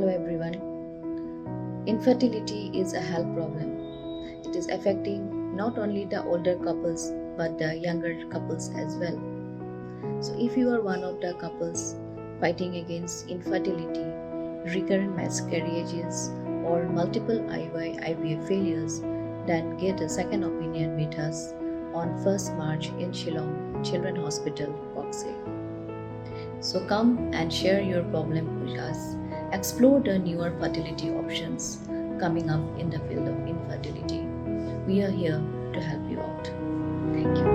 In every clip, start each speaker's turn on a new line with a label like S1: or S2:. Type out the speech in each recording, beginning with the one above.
S1: Hello everyone. Infertility is a health problem. It is affecting not only the older couples but the younger couples as well. So, if you are one of the couples fighting against infertility, recurrent miscarriages, or multiple IVF failures, then get a second opinion with us on 1st March in Shillong Children Hospital, Boxay. So come and share your problem with us. Explore the newer fertility options coming up in the field of infertility. We are here to help you out. Thank you.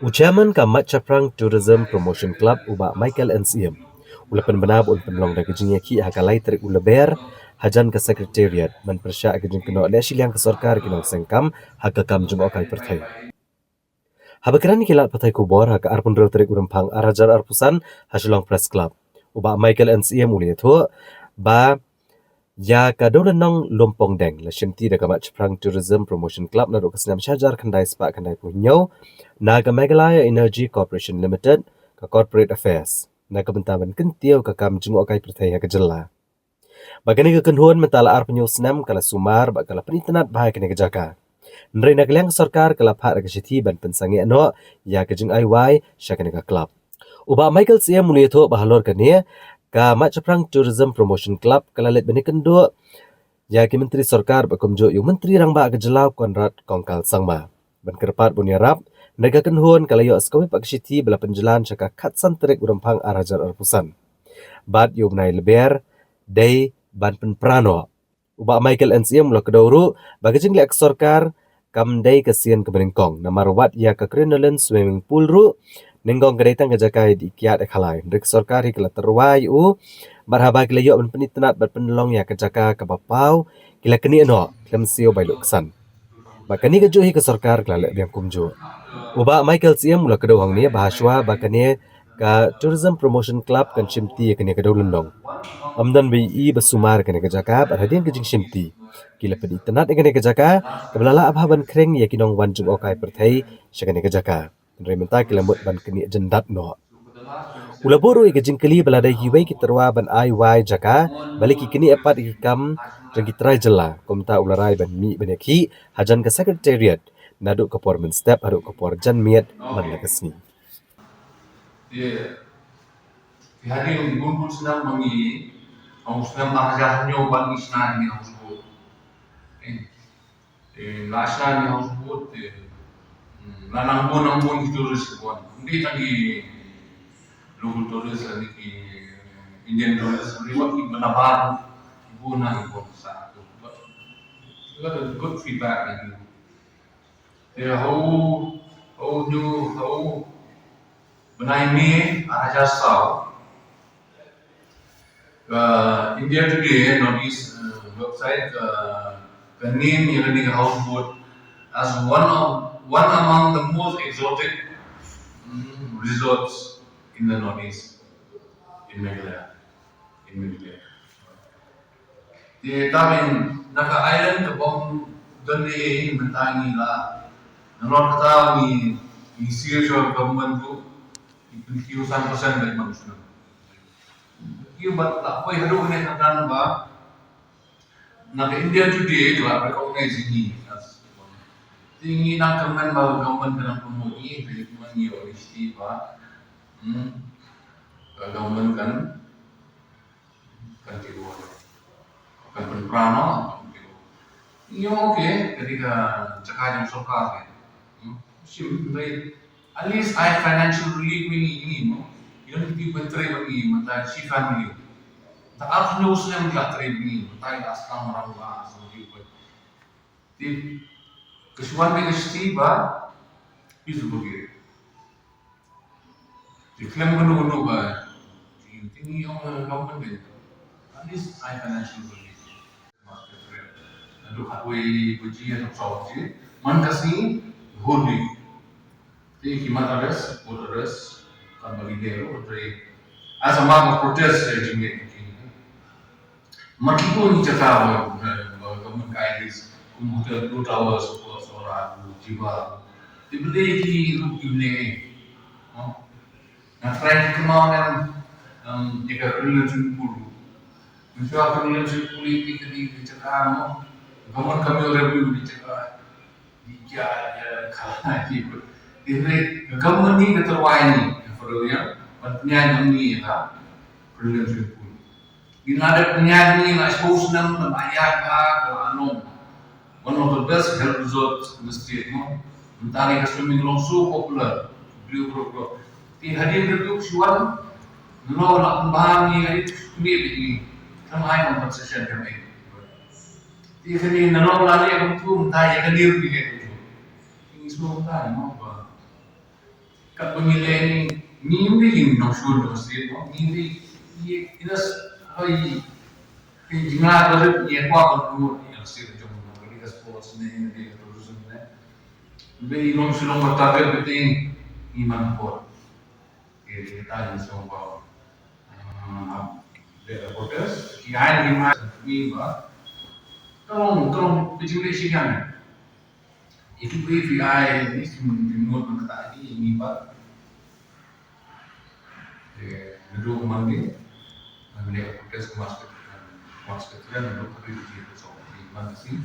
S2: Ucaman ka Matchaprang Tourism Promotion Club uba Michael and Syiem. Ula penbenab un penlong da gejing iakhih hakalai tarik ula ber hajan ke secretariat man persya gejing keno le siliang ke sarkar kinong sengkam hakakam jung okai perthai. Habakiran kilat perthai kubor haka arpun ro tarik urempang arajar arpusan hasilong press club. Uba Michael and Syiem uli etho ba ya kadolenong Lumpongdeng la shimti da kamat Chaprang Tourism Promotion Club na ro kesnam syajar kandai spa kandai punyau Naga Meghalaya Energy Corporation Limited ka Corporate Affairs na kabentaman kentiau ka kam jungo kai perthai ka Jylla. Bagani ka kenhuan mentala ar penyu snem kala sumar ba kala penitenat bahai kene ka Jaka. Nrei na kaliang sarkar kala phat ka sithi ban pensangi ano ya ka jing Aiwai Jaka ka club. Uba Michael Syiem muli tho bahalor ka Knieh ka Matchaprang Tourism Promotion Club kala let bani kendo ya ki menteri sarkar ba kumjo yu menteri rang ba ka Jylla Konrad Kongkal Sangma. Ban kerpat bunyarap Nega kenhuan kalayo askawi pak sithi bela penjelan caka katsan terik urempang arajar arpusan. Bad yu menai leber, day ban penprano. Uba Michael and Syiem mula kedauru, bagajing liak sorkar, kam day kesian ke Beningkong. Nama rawat ya ke Crinolen swimming pool ru, ninggong kedaitang kejakai di kiat ekhalai. Nrik sorkar hikala tyrwa yu, barhaba kilayo ban penitenat bat penelong ya kejaka ke bapau, kila keni eno, klem siyo bailuk kesan. Bakani kejuhi ke sorkar kelalek biang kumju. Uba Michael Syiem mula kedau hang ni bahaswa bakane ka Tourism Promotion Club kan shimti kene kedau lendong. Amdan bi besumar kene ke Jaka berhadian ke jing shimti. Kila pedi tenat kene ke Jaka keblala abhaban kreng ya kinong wanjung okai perthai syakane ke Jaka. Nrai menta kila mut ban keni jendat no. Ula buru ke jing keli beladai hiwai ki terwa ban Aiwai Jaka balik ki keni epat ki kam jang ki trai Jylla komta ularai ban mi ban iakhih hajan ke secretariat naduh ke pormen step aduk ke por jan miet ban lakasni.
S3: Dia hadir di kumpul senang mengi, orang senang mahajahnya bagi senang ni orang sebut. Lasa ni orang sebut, lanang pun itu resepon. Mungkin tadi local tourist lagi ki Indian tourist, lewat ki menabar ibu nak ibu satu. Got a good feedback lagi. Dia how benai ni aja sau. India Today notice website the name Iranian houseboat as one among the most exotic resorts in the Northeast in Meghalaya. In Meghalaya. Di tamin naka island ke bom doni mentani la. Nalor kata ni serious government tu itu 100% dari manusia. Ia bat tak boleh haduh ni akan ba na India Today telah recognize ini. Tinggi nak kemen bahawa government kena promosi dari kemen oleh ba government kan tyrwa kan penprano iyo okay ketika cakap yang sokar kan Syiem baik at least I financial relief ini no you don't keep menteri bagi menteri si family tak harus nyusun yang menteri ini menteri asal orang asal juga di kesuan begesti ba itu begitu di klaim gunu ba tinggi yang government gitu at least I financial relief naduh hatway ujian atau sawat man kasi holy the Himat arrest, court arrest, Kanbalidero, as a mark of protest, Makipun cakap government guidelines, hotel 2 towers, or Jylla, the beli rugi ni, na try to come on and jika religion pulu, Misalnya kalau politik di cakap mo, kamu kami review di cakap dia kalah gitu. Ini kamu ni keterwa ini, kalau ya, penyanyi ini ya, perlu pun. Di ada penyanyi nak expose nam ayat kalau anom. One of the best health resorts in the state, no. Tarik swimming long so popular, beliau. Di hadir itu siwan, no nak memahami ini begini. Sama ay compensation kami. Di kani nanong lali ang tu tayo hadir begini. Ini semua tayo, no. Kat pemilihan ni ini no sure no state, no. Ini inas ay jingla kalau dia kuat kalau yang state jom kalau sports ni dia tourism ni. Beli long sulung bertaber beting iman por. Kita yang semua reporters kiai ni mah mimba kalau bijuli siang itu PVI ni semua kata ini mimba naduh mandi ambil reporters masuk kan untuk tapi itu so mimba sih